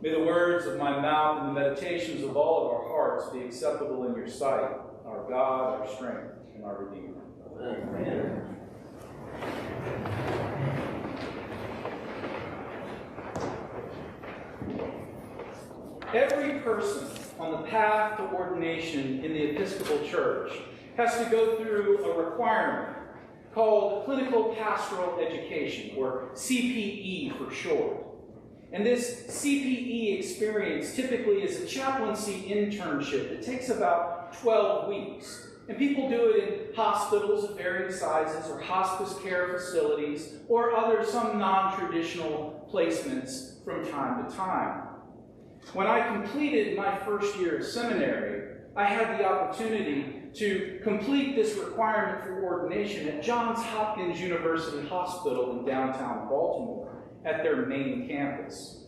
May the words of my mouth and the meditations of all of our hearts be acceptable in your sight, our God, our strength, and our Redeemer. Amen. Every person on the path to ordination in the Episcopal Church has to go through a requirement called Clinical Pastoral Education, or CPE for short. And this CPE experience typically is a chaplaincy internship that takes about 12 weeks. And people do it in hospitals of varying sizes, or hospice care facilities, or other some non-traditional placements from time to time. When I completed my first year of seminary, I had the opportunity to complete this requirement for ordination at Johns Hopkins University Hospital in downtown Baltimore at their main campus.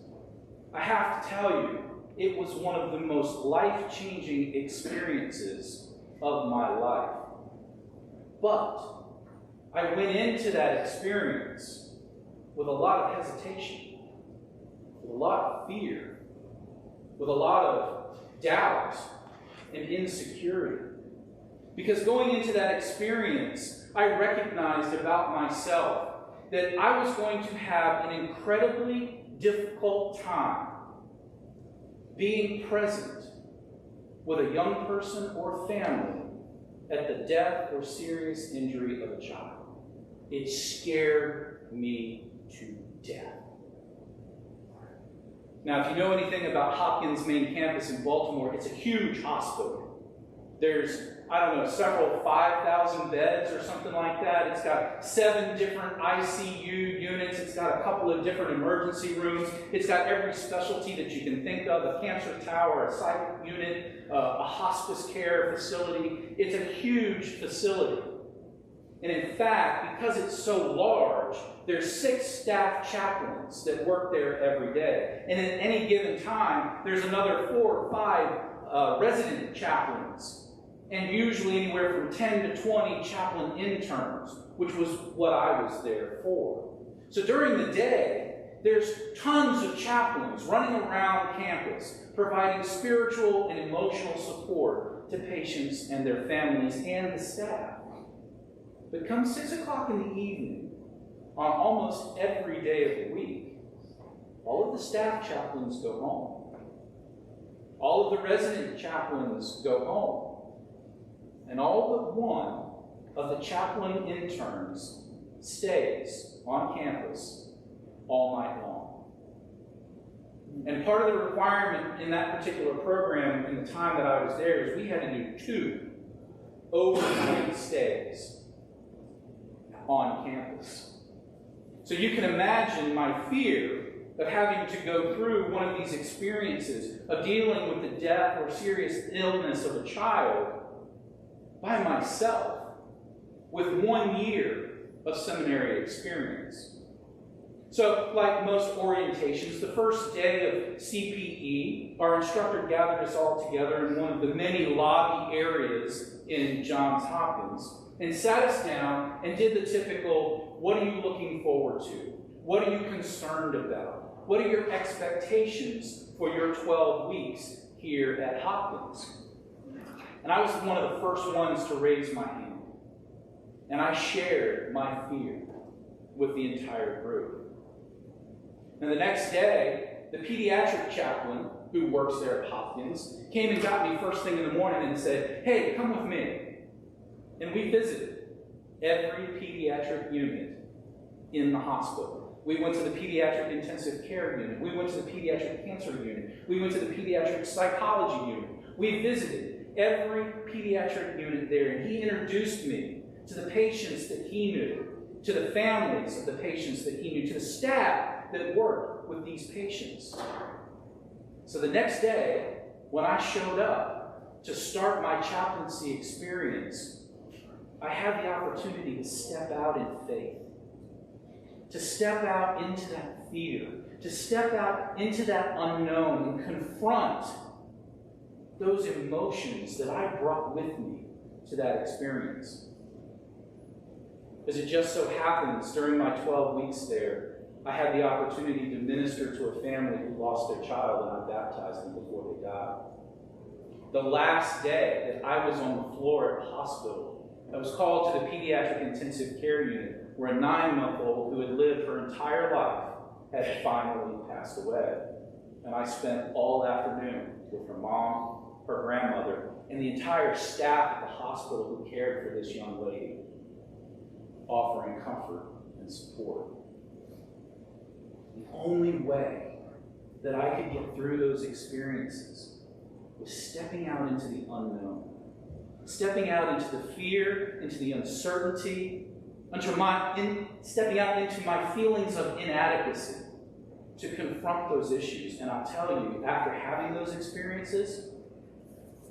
I have to tell you, it was one of the most life-changing experiences of my life. But I went into that experience with a lot of hesitation, with a lot of fear, with a lot of doubt and insecurity. Because going into that experience, I recognized about myself that I was going to have an incredibly difficult time being present with a young person or family at the death or serious injury of a child. It scared me to death. Now, if you know anything about Hopkins' main campus in Baltimore, it's a huge hospital. There's, several 5,000 beds or something like that. It's got 7 different ICU units. It's got a couple of different emergency rooms. It's got every specialty that you can think of, a cancer tower, a psych unit, a hospice care facility. It's a huge facility. And in fact, because it's so large, there's 6 staff chaplains that work there every day. And at any given time, there's another 4 or 5 resident chaplains. And usually anywhere from 10 to 20 chaplain interns, which was what I was there for. So during the day, there's tons of chaplains running around campus, providing spiritual and emotional support to patients and their families and the staff. But come 6 o'clock in the evening, on almost every day of the week, all of the staff chaplains go home. All of the resident chaplains go home. And all but one of the chaplain interns stays on campus all night long. And part of the requirement in that particular program in the time that I was there is we had to do 2 overnight stays on campus. So you can imagine my fear of having to go through one of these experiences of dealing with the death or serious illness of a child by myself with 1 year of seminary experience. So, like most orientations, the first day of CPE, our instructor gathered us all together in one of the many lobby areas in Johns Hopkins and sat us down and did the typical, what are you looking forward to? What are you concerned about? What are your expectations for your 12 weeks here at Hopkins? And I was one of the first ones to raise my hand. And I shared my fear with the entire group. And the next day, the pediatric chaplain who works there at Hopkins came and got me first thing in the morning and said, hey, come with me. And we visited every pediatric unit in the hospital. We went to the pediatric intensive care unit. We went to the pediatric cancer unit. We went to the pediatric psychology unit. We visited every pediatric unit there, and he introduced me to the patients that he knew, to the families of the patients that he knew, to the staff that worked with these patients. So the next day, when I showed up to start my chaplaincy experience, I had the opportunity to step out in faith, to step out into that fear, to step out into that unknown and confront those emotions that I brought with me to that experience. As it just so happens, during my 12 weeks there, I had the opportunity to minister to a family who lost their child, and I baptized them before they died. The last day that I was on the floor at the hospital, I was called to the pediatric intensive care unit where a 9-month-old who had lived her entire life had finally passed away. And I spent all afternoon with her mom, her grandmother, and the entire staff at the hospital who cared for this young lady, offering comfort and support. The only way that I could get through those experiences was stepping out into the unknown, stepping out into the fear, into the uncertainty, stepping out into my feelings of inadequacy to confront those issues. And I'll tell you, after having those experiences,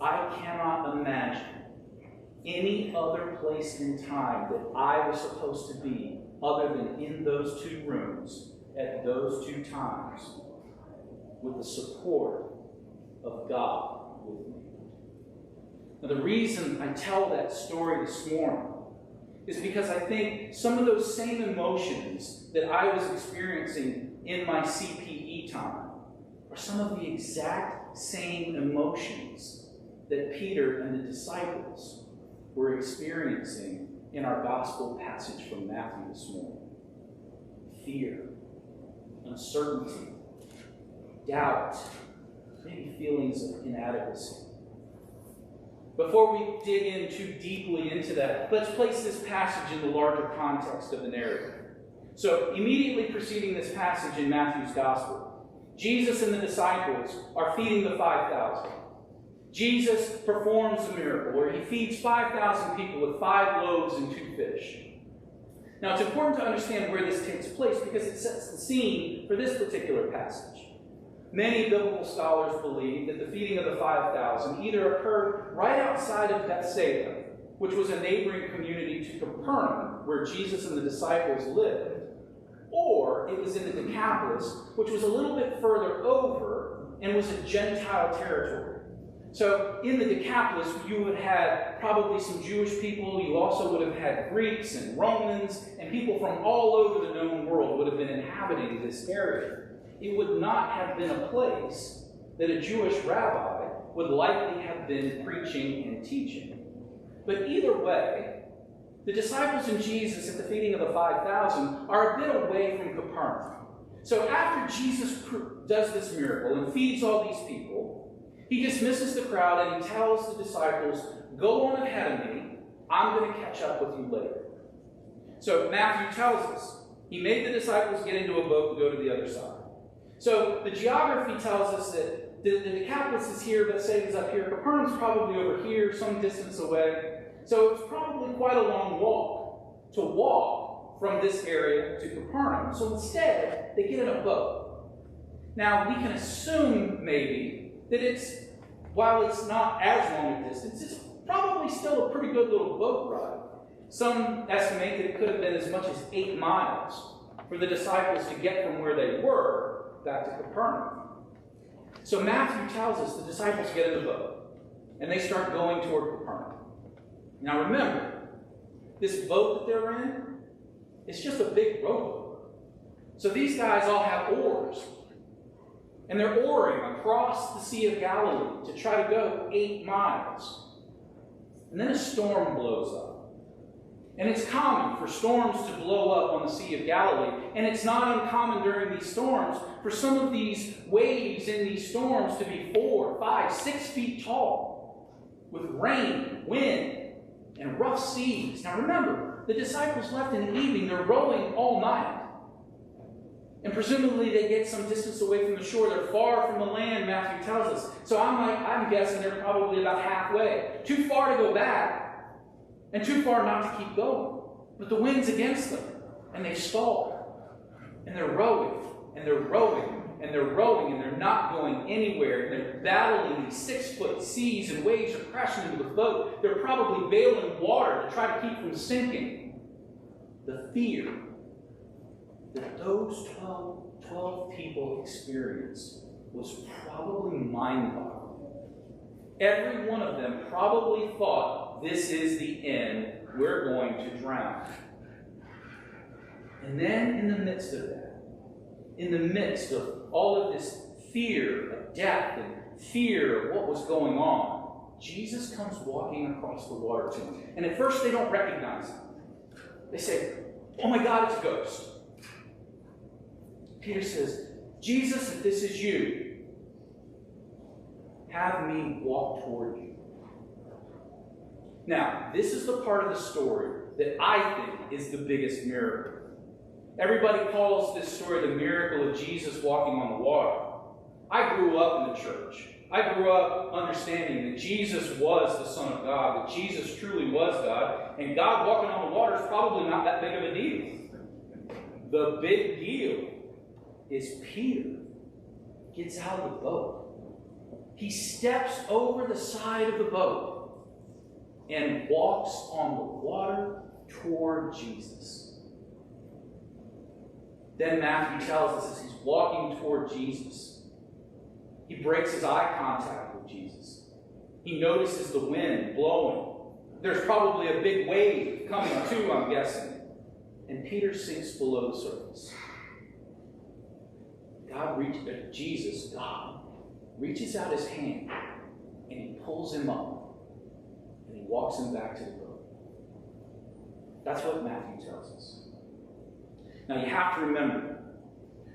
I cannot imagine any other place in time that I was supposed to be other than in those 2 rooms at those 2 times with the support of God with me. Now, the reason I tell that story this morning is because I think some of those same emotions that I was experiencing in my CPE time are some of the exact same emotions that Peter and the disciples were experiencing in our gospel passage from Matthew this morning. Fear, uncertainty, doubt, maybe feelings of inadequacy. Before we dig in too deeply into that, let's place this passage in the larger context of the narrative. So, immediately preceding this passage in Matthew's Gospel, Jesus and the disciples are feeding the 5,000. Jesus performs a miracle where he feeds 5,000 people with 5 loaves and 2 fish. Now, it's important to understand where this takes place because it sets the scene for this particular passage. Many biblical scholars believe that the feeding of the 5,000 either occurred right outside of Bethsaida, which was a neighboring community to Capernaum, where Jesus and the disciples lived, or it was in the Decapolis, which was a little bit further over and was a Gentile territory. So in the Decapolis, you would have probably some Jewish people. You also would have had Greeks and Romans, and people from all over the known world would have been inhabiting this area. It would not have been a place that a Jewish rabbi would likely have been preaching and teaching. But either way, the disciples and Jesus at the feeding of the 5,000 are a bit away from Capernaum. So after Jesus does this miracle and feeds all these people, he dismisses the crowd and he tells the disciples, "Go on ahead of me. I'm going to catch up with you later." So Matthew tells us he made the disciples get into a boat and go to the other side. So the geography tells us that the Decapolis is here, Bethsaida is up here, Capernaum's probably over here, some distance away. So it's probably quite a long walk to walk from this area to Capernaum. So instead, they get in a boat. Now, we can assume maybe that while it's not as long a distance, it's probably still a pretty good little boat ride. Some estimate that it could have been as much as 8 miles for the disciples to get from where they were back to Capernaum. So Matthew tells us the disciples get in the boat, and they start going toward Capernaum. Now remember, this boat that they're in, it's just a big rowboat. So these guys all have oars, and they're oaring across the Sea of Galilee to try to go 8 miles. And then a storm blows up. And it's common for storms to blow up on the Sea of Galilee. And it's not uncommon during these storms for some of these waves in these storms to be 4, 5, 6 feet tall, with rain, wind, and rough seas. Now remember, the disciples left in the evening. They're rowing all night. And presumably they get some distance away from the shore. They're far from the land, Matthew tells us. So I'm guessing they're probably about halfway. Too far to go back, and too far not to keep going. But the wind's against them, and they stall. And they're rowing, and they're rowing, and they're rowing, and they're not going anywhere. And they're battling these 6-foot seas, and waves are crashing into the boat. They're probably bailing water to try to keep from sinking. The fear that those 12 people experienced was probably mind-boggling. Every one of them probably thought, this is the end, we're going to drown. And then in the midst of that, in the midst of all of this fear of death and fear of what was going on, Jesus comes walking across the water to them. And at first they don't recognize him. They say, "Oh my God, it's a ghost." Peter says, "Jesus, if this is you, have me walk toward you." Now, this is the part of the story that I think is the biggest miracle. Everybody calls this story the miracle of Jesus walking on the water. I grew up in the church. I grew up understanding that Jesus was the Son of God, that Jesus truly was God, and God walking on the water is probably not that big of a deal. The big deal is Peter gets out of the boat. He steps over the side of the boat and walks on the water toward Jesus. Then Matthew tells us as he's walking toward Jesus, he breaks his eye contact with Jesus. He notices the wind blowing. There's probably a big wave coming too, I'm guessing. And Peter sinks below the surface. God reaches out his hand and he pulls him up. And he walks him back to the boat. That's what Matthew tells us. Now you have to remember,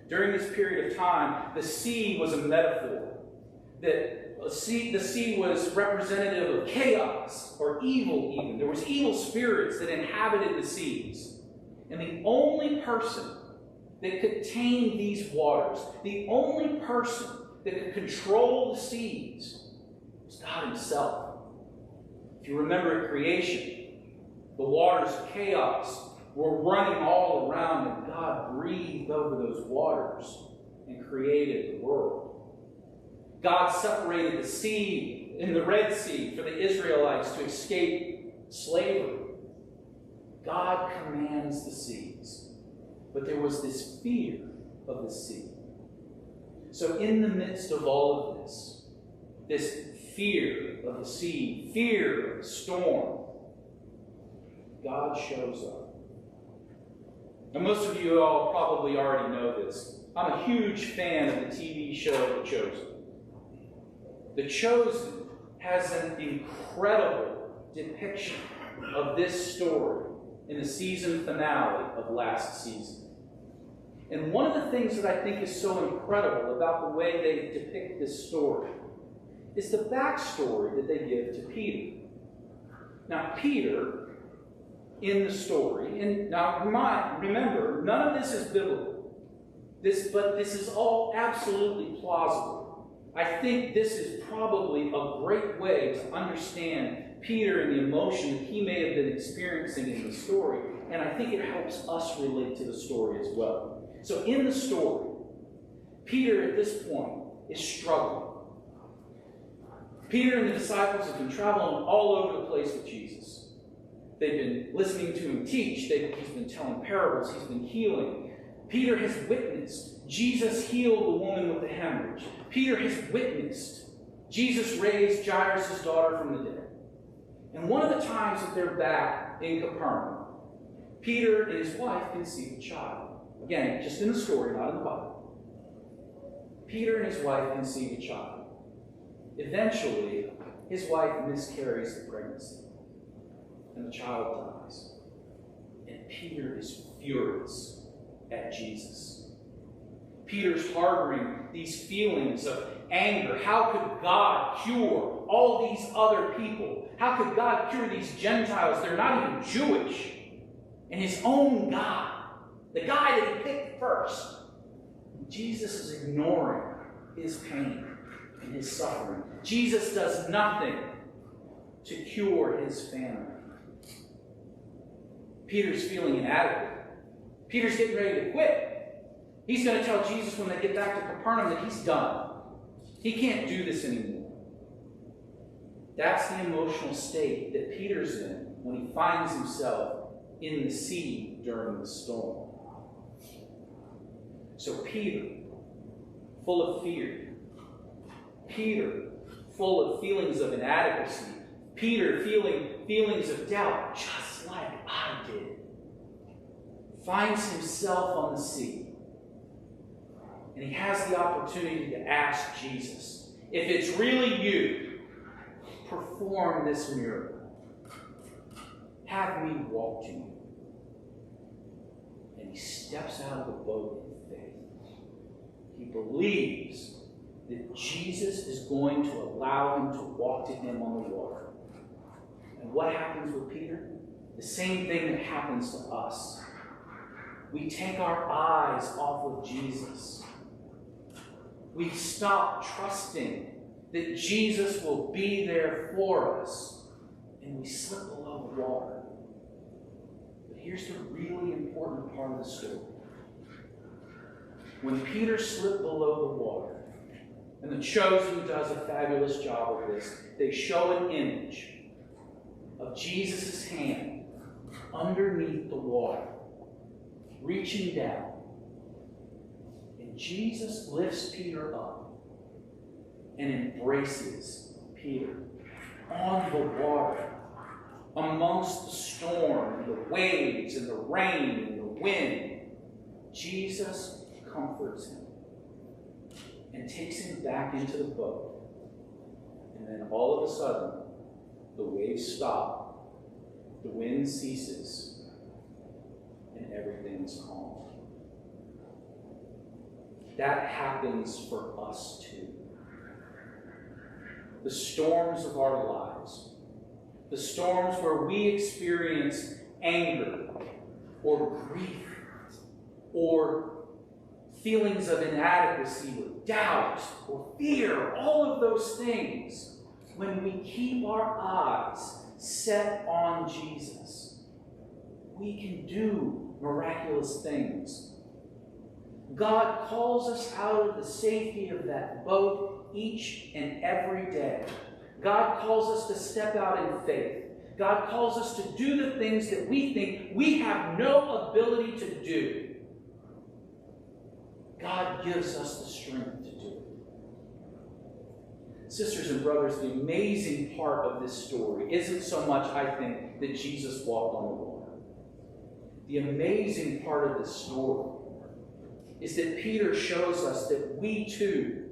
during this period of time, the sea was a metaphor. That the sea was representative of chaos or evil even. There was evil spirits that inhabited the seas. And the only person that could tame these waters, the only person that could control the seas, was God himself. If you remember at creation, the waters of chaos were running all around, and God breathed over those waters and created the world. God separated the sea in the Red Sea for the Israelites to escape slavery. God commands the seas. But there was this fear of the sea. So in the midst of all of this fear of the sea, fear of the storm, God shows up. Now, most of you all probably already know this. I'm a huge fan of the TV show The Chosen. The Chosen has an incredible depiction of this story in the season finale of last season. And one of the things that I think is so incredible about the way they depict this story is the backstory that they give to Peter. Now, Peter, in the story, and now remember, none of this is biblical. But this is all absolutely plausible. I think this is probably a great way to understand Peter and the emotion that he may have been experiencing in the story. And I think it helps us relate to the story as well. So in the story, Peter at this point is struggling. Peter and the disciples have been traveling all over the place with Jesus. They've been listening to him teach. He's been telling parables. He's been healing. Peter has witnessed Jesus heal the woman with the hemorrhage. Peter has witnessed Jesus raise Jairus' daughter from the dead. And one of the times that they're back in Capernaum, Peter and his wife conceive a child. Again, just in the story, not in the Bible. Peter and his wife conceive a child. Eventually, his wife miscarries the pregnancy, and the child dies. And Peter is furious at Jesus. Peter's harboring these feelings of anger. How could God cure all these other people? How could God cure these Gentiles? They're not even Jewish. And his own God, the guy that he picked first, Jesus is ignoring his pain and his suffering. Jesus does nothing to cure his family. Peter's feeling inadequate. Peter's getting ready to quit. He's going to tell Jesus when they get back to Capernaum that he's done. He can't do this anymore. That's the emotional state that Peter's in when he finds himself in the sea during the storm. So Peter, full of fear. Peter, full of feelings of inadequacy. Peter feeling feelings of doubt, just like I did, finds himself on the sea. And he has the opportunity to ask Jesus, if it's really you, perform this miracle. Have me walk to you. And he steps out of the boat in faith. He believes that Jesus is going to allow him to walk to him on the water. And what happens with Peter? The same thing that happens to us. We take our eyes off of Jesus. We stop trusting that Jesus will be there for us, and we slip below the water. But here's the really important part of the story. When Peter slipped below the water, and the Chosen does a fabulous job of this, they show an image of Jesus' hand underneath the water, reaching down. And Jesus lifts Peter up and embraces Peter on the water, amongst the storm and the waves and the rain and the wind. Jesus comforts him and takes him back into the boat. And then all of a sudden, the waves stop, the wind ceases, and everything is calm. That happens for us too. The storms of our lives, the storms where we experience anger or grief or feelings of inadequacy or doubt or fear, all of those things, when we keep our eyes set on Jesus, we can do miraculous things. God calls us out of the safety of that boat each and every day. God calls us to step out in faith. God calls us to do the things that we think we have no ability to do. God gives us the strength to do it. Sisters and brothers, the amazing part of this story isn't so much, I think, that Jesus walked on the water. The amazing part of this story is that Peter shows us that we too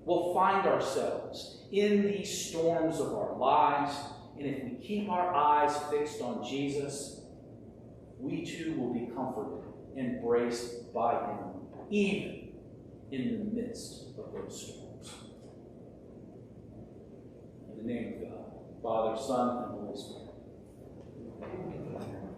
will find ourselves in these storms of our lives, and if we keep our eyes fixed on Jesus, we too will be comforted and embraced by him, even in the midst of those storms. In the name of God, Father, Son, and Holy Spirit. Amen.